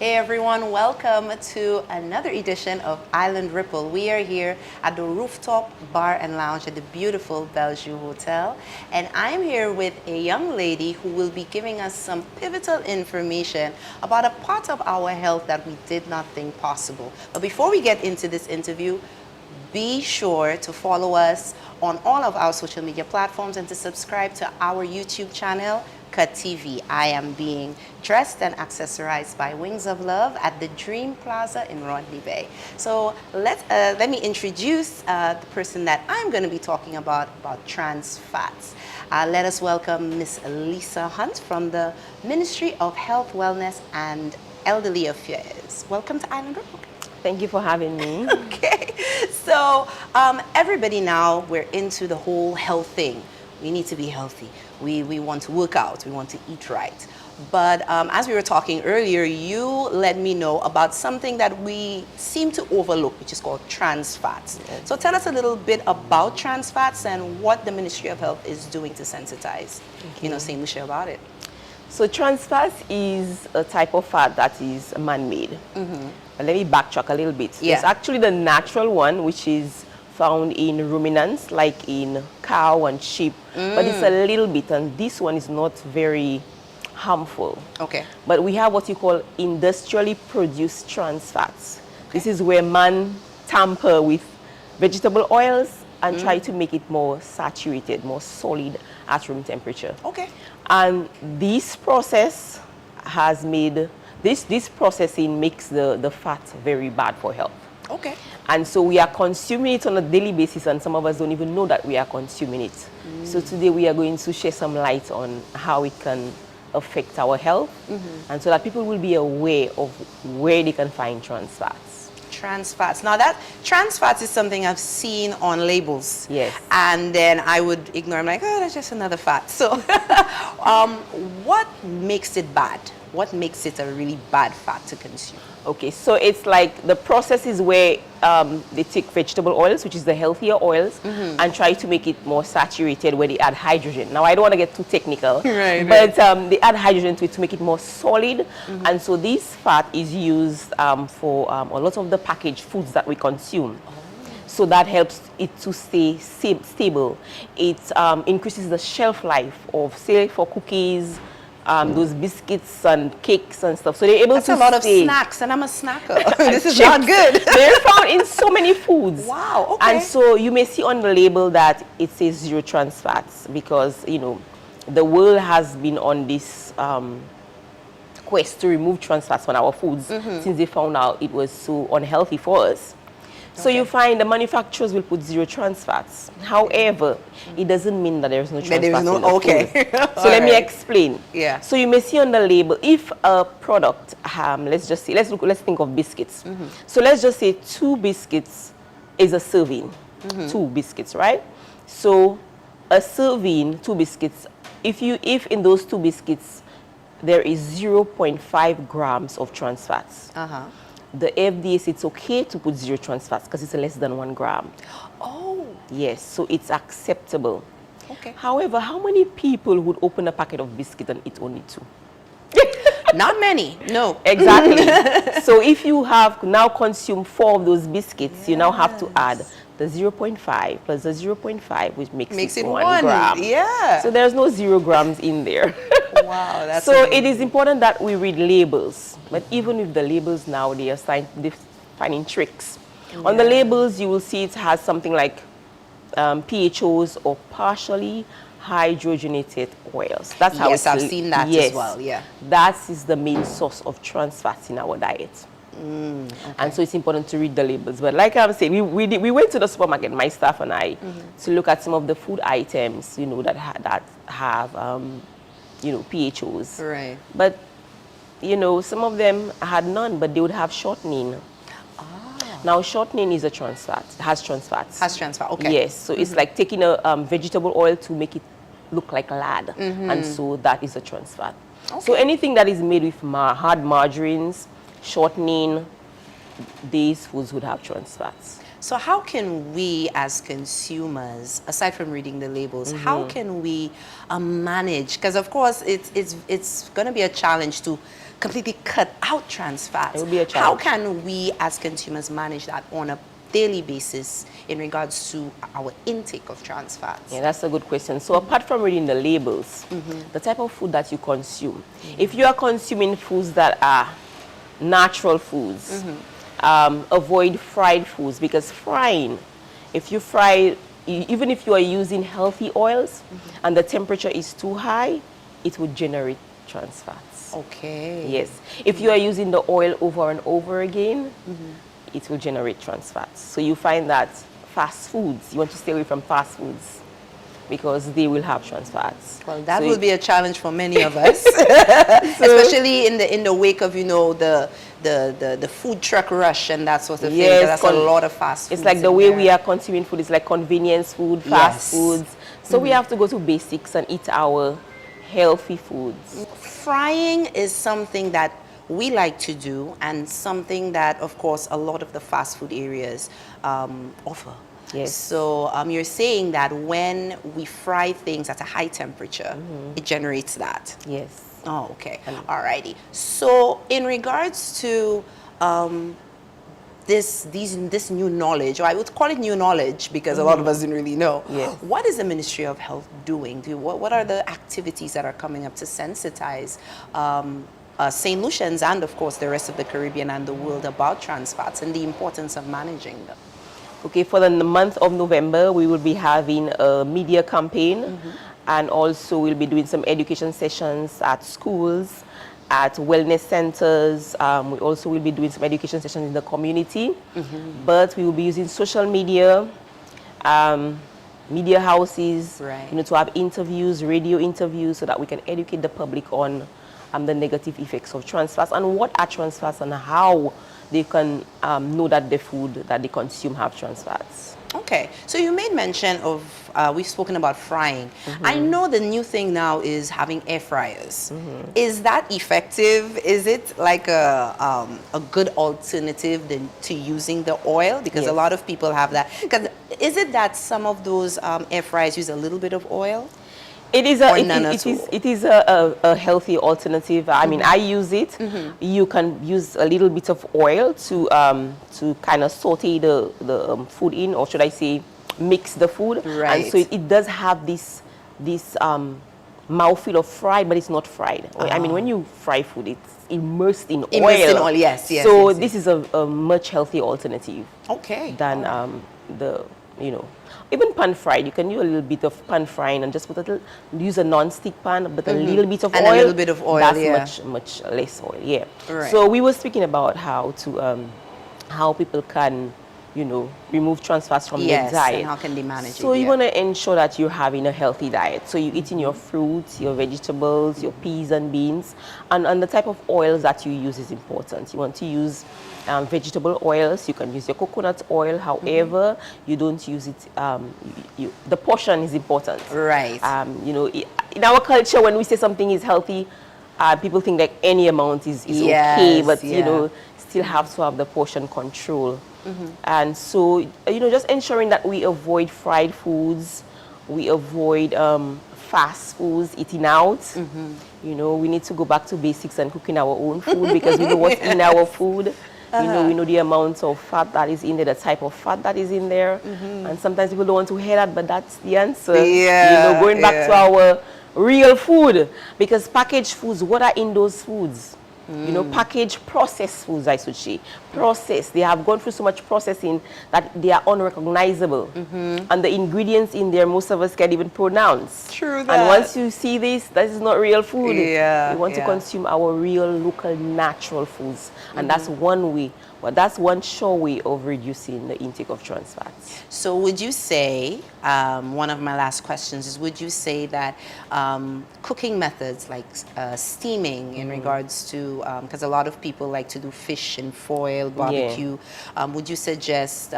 Hey everyone, welcome to another edition of Island Ripple. We are here at the rooftop bar and lounge at the beautiful Bellevue Hotel. And I'm here with a young lady who will be giving us some pivotal information about a part of our health that we did not think possible. But before we get into this interview, be sure to follow us on all of our social media platforms and to subscribe to our YouTube channel, Cut TV. I am being dressed and accessorized by Wings of Love at the Dream Plaza in Rodney Bay. So let me introduce the person that I'm going to be talking about trans fats. Let us welcome Miss Lisa Hunte from the Ministry of Health, Wellness and Elderly Affairs. Welcome to Island Ripple. Thank you for having me. Okay, so everybody now, we're into the whole health thing. We need to be healthy. We want to work out. We want to eat right. But as we were talking earlier, you let me know about something that we seem to overlook, which is called trans fats. Yes. So tell us a little bit about trans fats and what the Ministry of Health is doing to sensitize, St. Lucia about it. So trans fats is a type of fat that is man-made. Let me backtrack a little bit. Yeah. It's actually the natural one, which is found in ruminants, like in cow and sheep, but it's a little bit, and this one is not very harmful. Okay. But we have what you call industrially produced trans fats. Okay. This is where man tamper with vegetable oils and try to make it more saturated, more solid at room temperature. Okay. And this process has made, this processing makes the fat very bad for health. Okay. And so we are consuming it on a daily basis, and some of us don't even know that we are consuming it. So today we are going to share some light on how it can affect our health, and so that people will be aware of where they can find trans fats. Trans fats. Now that trans fats is something I've seen on labels. Yes. And then I would ignore. I'm like, oh, that's just another fat. So what makes it bad? What makes it a really bad fat to consume? Okay, so it's like the process is where they take vegetable oils, which is the healthier oils, and try to make it more saturated, where they add hydrogen. Now, I don't want to get too technical, but they add hydrogen to it to make it more solid. And so this fat is used for a lot of the packaged foods that we consume. So that helps it to stay stable. It increases the shelf life of, say, for cookies, those biscuits and cakes and stuff. So they're able That's to a lot of stay. snacks, and I'm a snacker. This is not good. They're found in so many foods. Wow, okay. And so you may see on the label that it says zero trans fats, because, the world has been on this quest to remove trans fats from our foods since they found out it was so unhealthy for us. So you find the manufacturers will put zero trans fats. However, it doesn't mean that there's no trans fats in the food. So let me explain. Yeah. So you may see on the label, if a product, let's think of biscuits. So let's just say 2 biscuits is a serving. 2 biscuits, right? So a serving, 2 biscuits, if in those 2 biscuits there is 0.5 grams of trans fats. The FDA says it's okay to put zero trans fats because it's less than 1 gram. Oh. Yes, so it's acceptable. Okay. However, how many people would open a packet of biscuit and eat only 2? Not many, no. Exactly. So if you have now consumed 4 of those biscuits, you now have to add the 0.5 plus the 0.5, which makes it 1 gram. Yeah. So there's no 0 grams in there. Wow, that's so amazing. It is important that we read labels. But even with the labels now, they are finding tricks. On the labels, you will see it has something like PHOs, or partially hydrogenated oils. That's how I've seen that as well, yeah. That is the main source of trans fats in our diet. Okay. And so it's important to read the labels. But like I'm saying, we went to the supermarket, my staff and I, to look at some of the food items, that have PHOs. Right. But, some of them had none, but they would have shortening. Now, shortening is a trans fat. It has trans fats. Has trans fat, okay. Yes, so it's like taking a vegetable oil to make it look like lard. And so that is a trans fat. Okay. So anything that is made with hard margarines, shortening, these foods would have trans fats. So how can we as consumers, aside from reading the labels, how can we manage? Because of course it's going to be a challenge to completely cut out trans It fats. will be a How challenge. can we as consumers manage that on a daily basis in regards to our intake of trans fats? Yeah, that's a good question. So apart from reading the labels, the type of food that you consume, if you are consuming foods that are natural foods, avoid fried foods, because frying, if you fry, even if you are using healthy oils and the temperature is too high, it would generate trans fats. Okay. Yes. If you are using the oil over and over again, it will generate trans fats. So you find that fast foods, you want to stay away from fast foods because they will have trans fats. Well, that So will be a challenge for many of us, especially in the wake of, you know, the food truck rush and that sort of thing. 'Cause that's a lot of fast food. It's like the way we are consuming food is like convenience food, fast foods. So we have to go to basics and eat our healthy foods. Frying is something that we like to do and something that, of course, a lot of the fast food areas offer. Yes. So you're saying that when we fry things at a high temperature, it generates that. Yes. Oh, okay. Alrighty. So in regards to this new knowledge, or I would call it new knowledge because a lot of us didn't really know. Yes. What is the Ministry of Health doing? What are the activities that are coming up to sensitize St. Lucians and, of course, the rest of the Caribbean and the world about trans fats and the importance of managing them? Okay, for the month of November, we will be having a media campaign, and also we'll be doing some education sessions at schools, at wellness centers. We also will be doing some education sessions in the community, but we will be using social media, media houses, you know, to have interviews, radio interviews, so that we can educate the public on the negative effects of trans fats and what are trans fats and how they can know that the food that they consume have trans fats. Okay, so you made mention of, we've spoken about frying. I know the new thing now is having air fryers. Is that effective? Is it like a good alternative to using the oil? Because a lot of people have that. Because is it that some of those air fryers use a little bit of oil? It is a healthy alternative. I mean, I use it. You can use a little bit of oil to kind of saute the food in, or should I say, mix the food. Right. And so it does have this mouthfeel of fried, but it's not fried. I mean, when you fry food, it's immersed in oil. Immersed in oil, yes, yes. So yes, this is a much healthier alternative. Okay. Than the, you know, even pan fried. You can do a little bit of pan frying and just use a non-stick pan, but a little bit of and oil. a little bit of oil, That's much less oil, yeah. Right. So we were speaking about how to, how people can, you know, remove trans fats from their diet. And how can they manage it? So you want to ensure that you're having a healthy diet. So you're eating your fruits, your vegetables, your peas and beans, and the type of oils that you use is important. You want to use vegetable oils. You can use your coconut oil. However, you don't use it. The portion is important. Right. You know, in our culture, when we say something is healthy, people think like any amount is okay, but you know, still have to have the portion control. And so, you know, just ensuring that we avoid fried foods, we avoid fast foods, eating out. You know, we need to go back to basics and cooking our own food because we know what's in our food. You know, we know the amount of fat that is in there, the type of fat that is in there. And sometimes people don't want to hear that, but that's the answer. Yeah, you know, going back to our real food, because packaged foods, what are in those foods? You know, packaged processed foods, I should say. Processed. They have gone through so much processing that they are unrecognizable. And the ingredients in there, most of us can't even pronounce. True that. And once you see this is not real food. Yeah, we want to consume our real, local, natural foods. And that's one way, that's one sure way of reducing the intake of trans fats. So would you say, one of my last questions is, would you say that cooking methods like steaming in regards to, because a lot of people like to do fish and foil, barbecue, would you suggest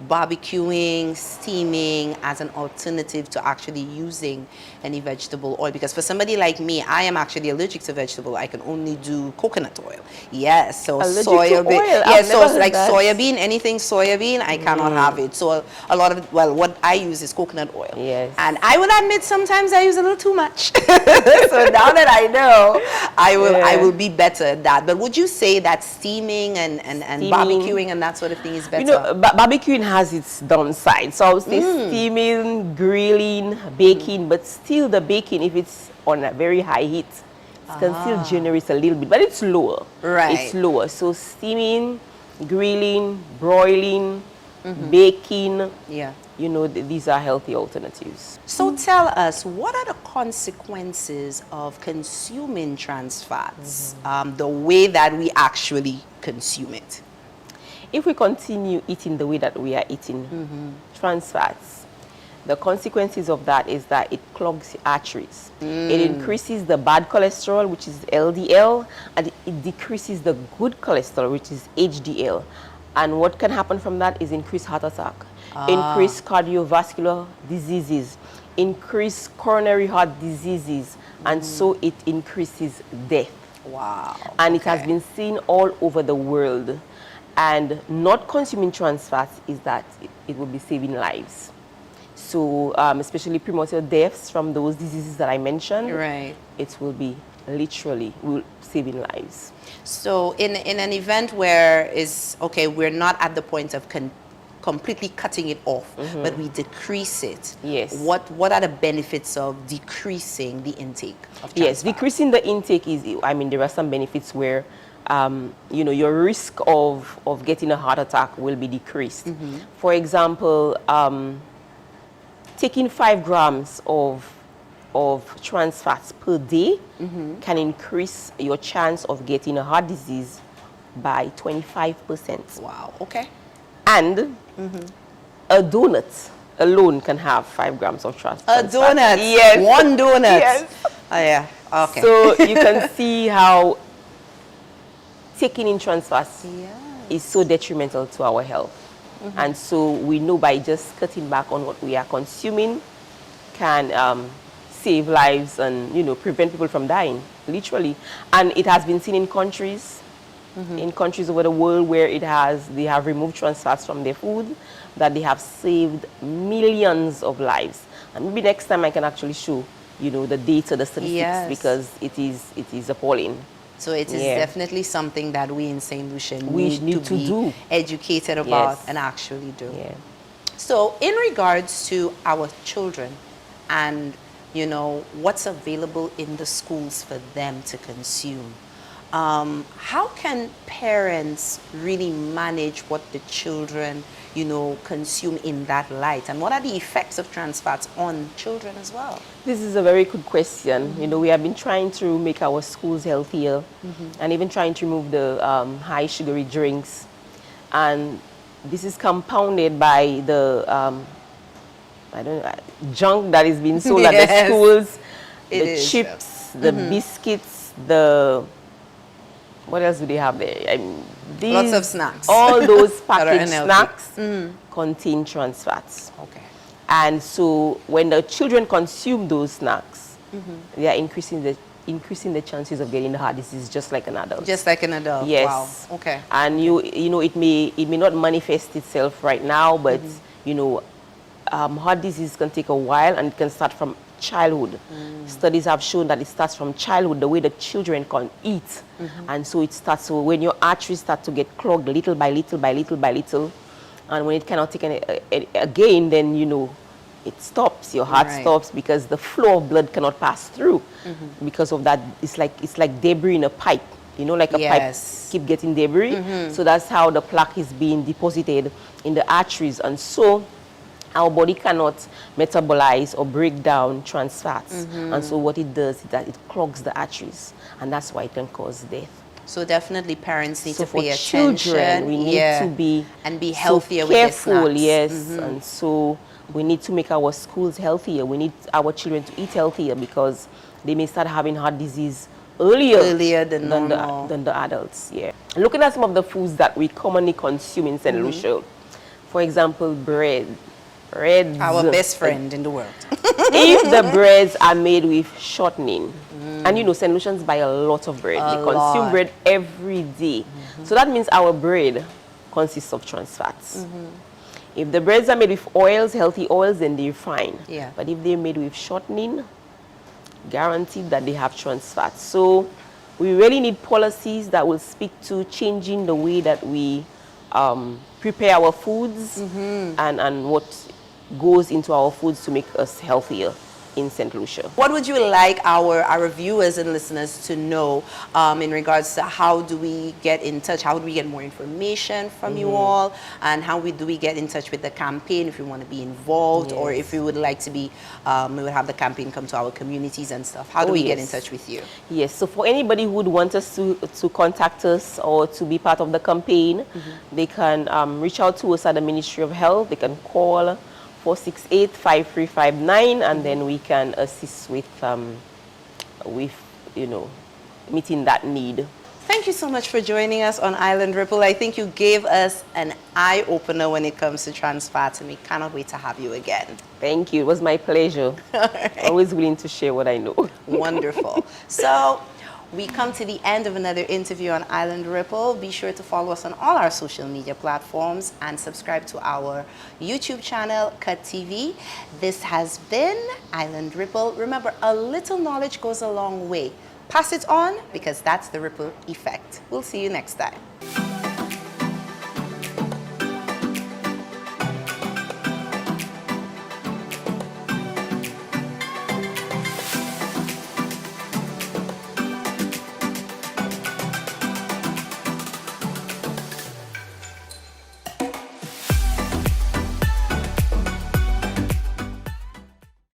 barbecuing, steaming as an alternative to actually using any vegetable oil? Because for somebody like me, I am actually allergic to vegetable. I can only do coconut oil. Yes, so Allergic soya to bean. oil? Yeah, I've so never heard like that. soya bean, anything soya bean, I cannot have it. So a lot of, well, what I use is coconut oil. Yes. And I will admit sometimes I use a little too much. So now that I know, I will be better at that. But would you say that steaming and Steaming. barbecuing and that sort of thing is better? You know, barbecuing has its downside. So I would say steaming, grilling, baking, but still the baking, if it's on a very high heat, it can still generate a little bit, but it's lower. Right. It's lower. So steaming, grilling, broiling, baking, Yeah. you know, these are healthy alternatives. So tell us, what are the consequences of consuming trans fats, the way that we actually consume it? If we continue eating the way that we are eating trans fats, the consequences of that is that it clogs the arteries. It increases the bad cholesterol, which is LDL, and it decreases the good cholesterol, which is HDL. And what can happen from that is increased heart attack, increased cardiovascular diseases, increased coronary heart diseases, and so it increases death. Wow. And it has been seen all over the world. And not consuming trans fats is that it will be saving lives. So especially premature deaths from those diseases that I mentioned, Right. it will be literally saving lives. So in an event where we're not at the point of completely cutting it off, but we decrease it. Yes. What are the benefits of decreasing the intake of trans Yes, fats? decreasing the intake is, I mean, there are some benefits where, you know, your risk of getting a heart attack will be decreased. For example, taking 5 grams of trans fats per day can increase your chance of getting a heart disease by 25%. Wow. Okay. And a donut alone can have 5 grams of trans fats. A donut. Yes. One donut. Yes. Oh, yeah. Okay. So you can see how taking in trans fats is so detrimental to our health. And so we know by just cutting back on what we are consuming can save lives and, you know, prevent people from dying, literally. And it has been seen in countries, over the world where they have removed trans fats from their food, that they have saved millions of lives. And maybe next time I can actually show, you know, the data, the statistics, because it is appalling. So it is definitely something that we in St. Lucia need to be do. educated about and actually do. Yeah. So in regards to our children and, you know, what's available in the schools for them to consume, how can parents really manage what the children, you know, consume in that light? And what are the effects of trans fats on children as well? This is a very good question. You know, we have been trying to make our schools healthier and even trying to remove the high sugary drinks. And this is compounded by the junk that is being sold at the schools, the chips, the biscuits, what else do they have there? I mean, Lots of snacks. All those packaged unhealthy. snacks contain trans fats. Okay. And so when the children consume those snacks, they are increasing the chances of getting the heart disease just like an adult. Just like an adult. Yes. Wow. Okay. And you know, it may not manifest itself right now, but you know, heart disease can take a while and it can start from childhood. Studies have shown that it starts from childhood, the way the children can eat. And so it starts, so when your arteries start to get clogged little by little by little by little, and when it cannot take any again, then, you know, it stops. Your heart stops because the flow of blood cannot pass through. Because of that, it's like debris in a pipe. You know, like a pipe keep getting debris. So that's how the plaque is being deposited in the arteries. And so our body cannot metabolize or break down trans fats. And so what it does is that it clogs the arteries. And that's why it can cause death. So definitely parents need to for pay attention. children, we need to be and be healthier so with their careful, snacks. yes. And so we need to make our schools healthier. We need our children to eat healthier because they may start having heart disease earlier than the adults. Yeah. Looking at some of the foods that we commonly consume in St. Lucia, For example, breads. Our best friend in the world. If the breads are made with shortening, and you know, St. Lucians buy a lot of bread. They consume bread every day. So that means our bread consists of trans fats. If the breads are made with oils, healthy oils, then they're fine. Yeah. But if they're made with shortening, guaranteed that they have trans fats. So we really need policies that will speak to changing the way that we prepare our foods and what goes into our foods to make us healthier in St. Lucia. What would you like our viewers and listeners to know in regards to how do we get in touch, how do we get more information from you all, and how do we get in touch with the campaign if we want to be involved, or if we would like to be, we would have the campaign come to our communities and stuff. How do we get in touch with you? Yes, so for anybody who would want us to contact us or to be part of the campaign, they can reach out to us at the Ministry of Health. They can call 468-5359, and then we can assist with you know, meeting that need. Thank you so much for joining us on Island Ripple. I think you gave us an eye-opener when it comes to trans fats, and we cannot wait to have you again. Thank you. It was my pleasure. Right. Always willing to share what I know. Wonderful. So we come to the end of another interview on Island Ripple. Be sure to follow us on all our social media platforms and subscribe to our YouTube channel, Cut TV. This has been Island Ripple. Remember, a little knowledge goes a long way. Pass it on, because that's the ripple effect. We'll see you next time.